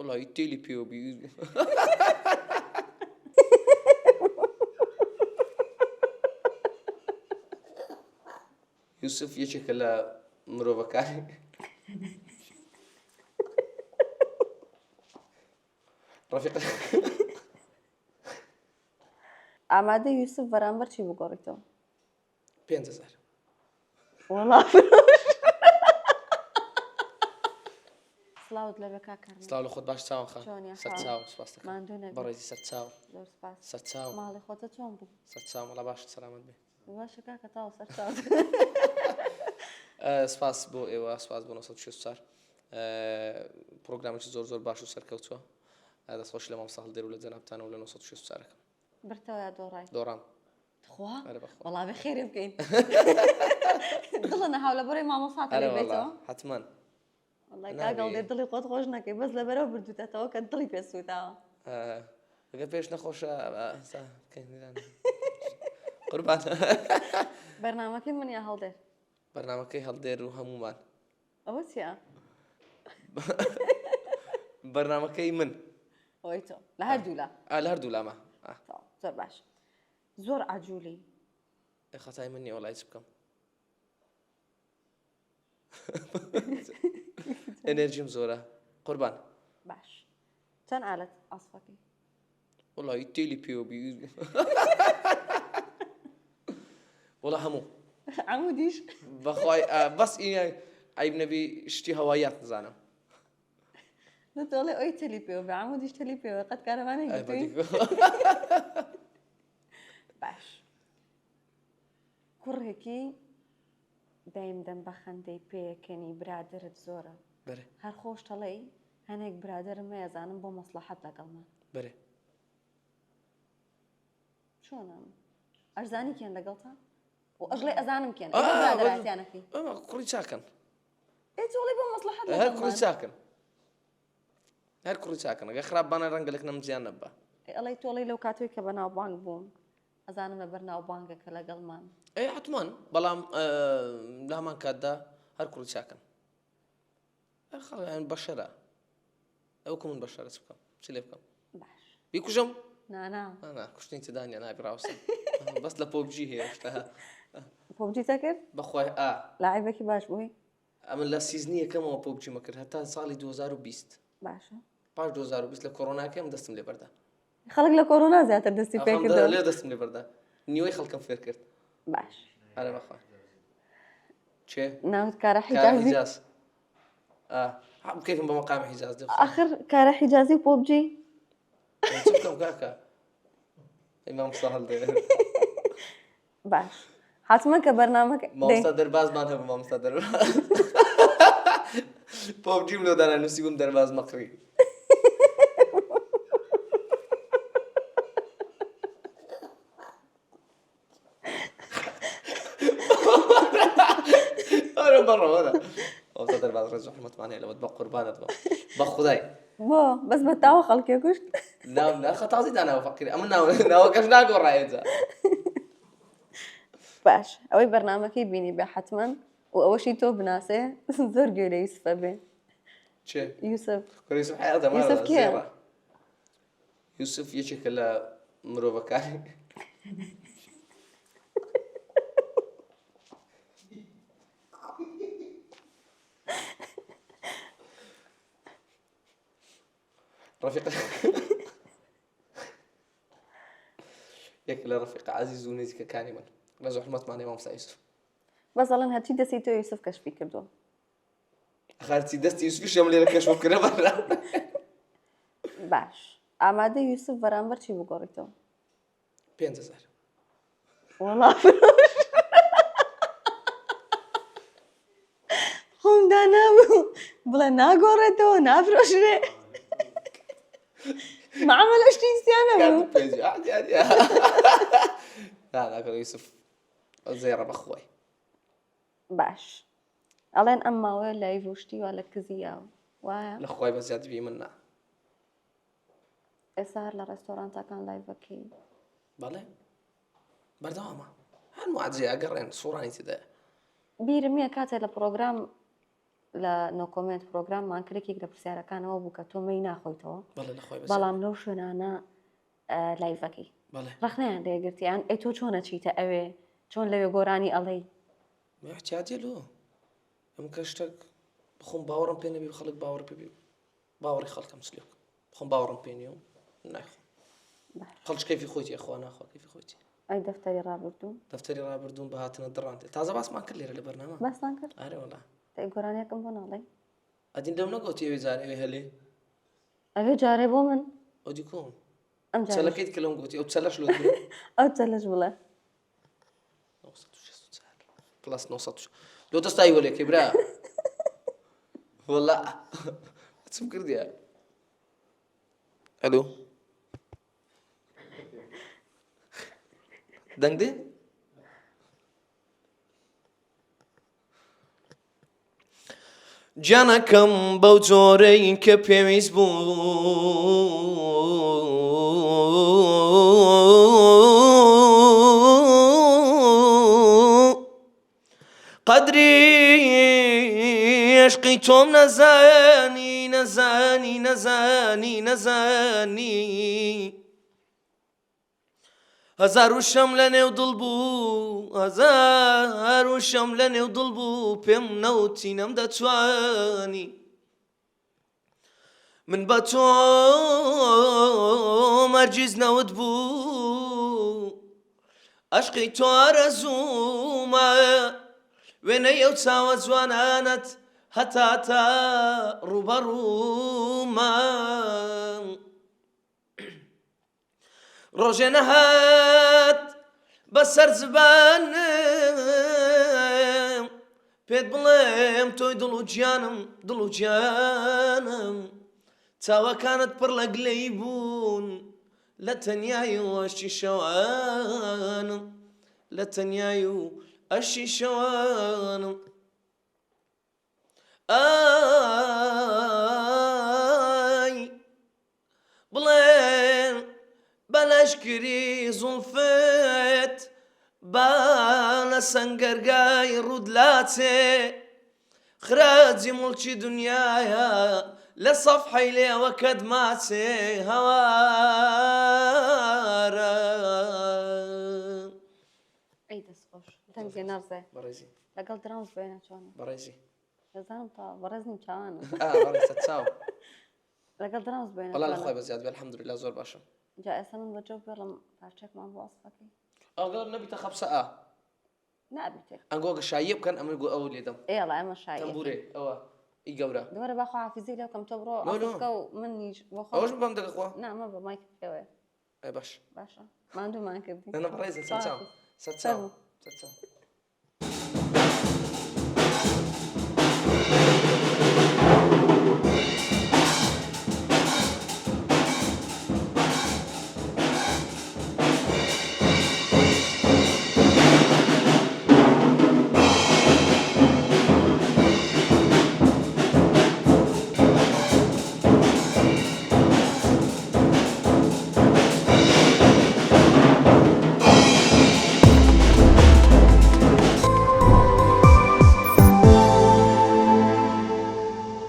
والله يتيلي بيو بي يوسف يشكل مروفكاري رفيق ئامادە یوسف بەرامبەر چی بگۆڕیتەوە؟ 5000 وەڵا سڵاوت لەبێ کاکەڕ سلااو لە خۆت باش چاوم خان چۆنیە سەر چاو سپاس دەکەم ماندوو نەبێ بەڕێزی سەر چاو زۆر سپاس سەر چاو ماڵی خۆتە چۆن بوو؟ سەر چاو وەڵا باش سەلامەت بێ باشە کاکە تاوە سەر چاوت سپاس بۆ ئێوە سپاس بۆ 964 پرۆگرامێکی زۆر باش و سەرکەوتووە دەستخۆش لە مامۆستا هەڵدێر و لە جەنابتانە و لە 964 برتەوە یا دۆڕای دۆڕام خوا ئەرە بەخوا وەڵا بە خێرێ بکەین دڵە نەهاو لە بەرەی مامۆستاتە ئەرە لێبێتەوە وەڵا حتمەن وەڵای کاگەڵ دێ دڵی خۆت خۆش نەکەی بەس لەبەرەوە بردووتەتەوە کە دڵی پێ سووتاوە ئەگەر پێش نەخۆشە قوربان بەرنامەکەی من یا هەڵدێر بەرنامەکەی هەڵدێر و هەمومان ئەوە چییە؟ بەرنامەکەی من ئەوەی تۆ لە هەردوو لا لە هەردوو لامە زۆر باش زۆر عجوولی خەتای من نیە وەڵای چ بکەم ئەنێرژیم زۆرە قوربان باش چەند ئالەت ئاسفەکەی والله يتيلي بيو بي والله همو عمودیش بخواي بس يعني عيب نبي شتي هوايات نزانم نتوڵێ ئەوی تەلی پێوە بە عمودیش تەلی پێوە قەت کارەوانە گرتووی باش کوڕێکی دایم دەم بە خەندەی پێیەکەنی برادرت زۆرە بەرێ هەر خۆش تەڵێ هەنێک برادرم مەیەزانم بۆ مەسلحەت لەگەڵمان بەرێ چۆنم ئەرزانی کێن لەگەڵتا و ئەژڵێ ئەزانم کێن برادراتیانەکەی ئەمە کوڕی چاکن تۆڵی بۆ مەسلحەت هەر کوڕی چاکن هەر کوڕی چاکن ئەگە خراپبانە ڕەنگەلێک نەمجیان نەبە ئەڵی تۆڵی لەو کاتوی کە بە ناوبانگ بووم ئەزانم لە بەر ناوبانگەکە لەگەڵمان ئەی حتمان بەڵام لامان کاتدا هەر کوڕی چاکن خەڵیان بەشەرە ئەوکو من بەشەرە چ بکەم چ لێ بکەم باش بیکوژم نانا کوشتنی تدانیا نابی ڕاوسە بەس لە پۆبجی هەیە شتەها پۆبجی تەکرد بەخوای لاعیبێکی باش بووی ئەمە لە سیزنی یەکەمەوە پۆبجی مەکرد هەتا ساڵی 2020 باشە پاش 2020 لە کۆڕۆناکەم دەستم لێ بەردا خەڵک لە کۆرۆنا زیاتر دەستی پێ کردەوە لێ دەستم لێ بەردا نیوەی خەڵکم فێر کرد باش ئەرە بەخوای چێ ناوت کارە کارە حیجازی حیجاز كيف بمقام حجاز دي آخر کارە حیجازی پۆبجی شو بكم كاكا إمام سهل ده باش حتما کە بەرنامەکە ما مصدر باز ما هو ما مصدر بوب جيم له ده أنا نسيبهم درباز مقري أنا برا هذا مصدر باز رجع حمت معني لو تبقى قربانة بخداي بۆ بەس بە تاوە خەڵکێ کوشت لا خطازي ده أنا أفكر أما ناو كش ناقور رايزة باش ئەوەی بەرنامەکەی بینی بێ حتمما و ئەوەشی تۆ بناسێ زۆر گوێ لە یوسفە بێ چێ یوسف يوسف حياته ما يوسف كيف؟ يوسف يشكل مروفكاري رفيق ياكل رفيق عزيز ونزيك كاني من رجع حمت معني مامسا يوسف بەزەڵەن هەرچی دەستی تۆ یوسف کەشفی کردووە خارتي دستي يوسف شامل لك كشف كده برا باش ئامادە یوسف بەرامبەر چی بگۆڕیتەوە 5000 وەڵا خۆمدا نابوو بڵێ ناگۆڕێتەوە نافرۆشرێ معاملە شتی كانت سیانە بيجي عادي لا يوسف زيرة بخوي باش ئەڵێن ئەم ماوەیە لایڤ و شتی وا لە کزیاوە وایە لخوي بس زيادة بي منا ئێستا هەر لە ڕێستۆرانتەکان لایڤەکەی بالله بردوامة هالمعجزة أقرن صورة نتدا بیرم نییە کاتێک لە پرۆگرام لە نۆکۆمنت پرۆگراممان کلێکێک لە پرسیارەکانەوە بوو کە تۆ مەی ناخۆیتەوە بەڵێ لەخۆی بەس بەڵام لەو شوێنانە لایڤەکەی بەڵێ ڕخنیان لێگرتیان ئەی تۆ چۆنە چیتە ئەوێ چۆن لەوێ گۆرانی ئەڵەی احتیاجی لۆ ئەم کە شتێک بخۆم باوەڕم پێ نەبی خەڵک باوەڕ پێ بی باوەڕی خەڵکەم سلێک بخۆم باوەڕم پێ نییە و ناخۆم خەڵک کەیفی خۆیتی ئەخوا ناخوا کەیفی خۆیتی ئەی دەفتەری ڕابردوو دەفتەری ڕابردوون بە هاتنە دڕانتێ تازە باسمان کرد لێرە لە بەرنامە باسمان کرد ئارێ وەڵا تەی گۆرانیەکەم بۆ ناڵێ ئەدین دەم نەگوتی ئەوێ جار ئەوێ هەلێ ئەوێ جارێ بۆ من ئەودی کۆم ئەم جارێ چەلەکەیت کە لەم گوتی ئەو چەلەش لۆ ئەو چەلەش بڵێ پلاس 900 لۆ دەستایی وەلێکی برا وەڵا چم کردیە ئەلو دەنگ دێ جانەکەم بەو جۆرەی کە پێویست بوو قەدری عشقی تۆم نەزانی نەزانی نەزانی نەزانی هەزار وشەم لە نێو دڵ بوو هەزار وشەم لە نێو دڵ بوو پێم نەوتی نەمدەتوانی من بە تۆ مەرگیز نەوت بوو عشقی تۆ ئارەزوومە وێنەی ئەو چاوە جوانانت هەتا تا ڕوبەڕوومە ڕۆژێ نەهات بەسەر زبانم پێت بڵێم تۆی دڵ و گیانم دڵ و گیانم چاوەکانت پڕ لە گلەی بوون لە تەنیایی و ئەشی شەوانم لە تەنیایی و ئەشی شەوانم ئای بڵێن بەلەشکری زولفت با لە سەنگەرگای ڕوودلاچێ خراجی مڵکی دنیایە لە سەفحەی لێوەکەت ماچێ هەوارە ئەی دەستخۆش دەنگێ نەڕزێ بەڕێزی لەگەڵ درەنج بێنە چۆنە بەڕێزی دەزانم تا بەڕێز نیم چاوانە بەڕێزە چاو لەگەڵ درەنج بێنە وەڵا لەخوای بەزیاد بێ الحەمدولله زۆر باشم جا ئێستا من بەجێ بێڵم پارچێکمان بۆ ئەسفەکەی ئەگەر نەبیتە خەبسە نابێتێ ئەنگۆگە شایە بکەن ئەمە گو ئەو لێدەم ئێڵە ئەمە شایە تەمبورێ ئەوە ئی گەورە دووەرە بەخوا حافیزی لەکەم تۆ بڕۆ لۆ. ئەفسکە و من نیش بۆ ئەوەش بەم دەگەخوا نامە بە مایک پێوێ ئەی باش باشە ماندوومان کردی نە بەڕێزە سەر چاو سەر چاو سەر چاو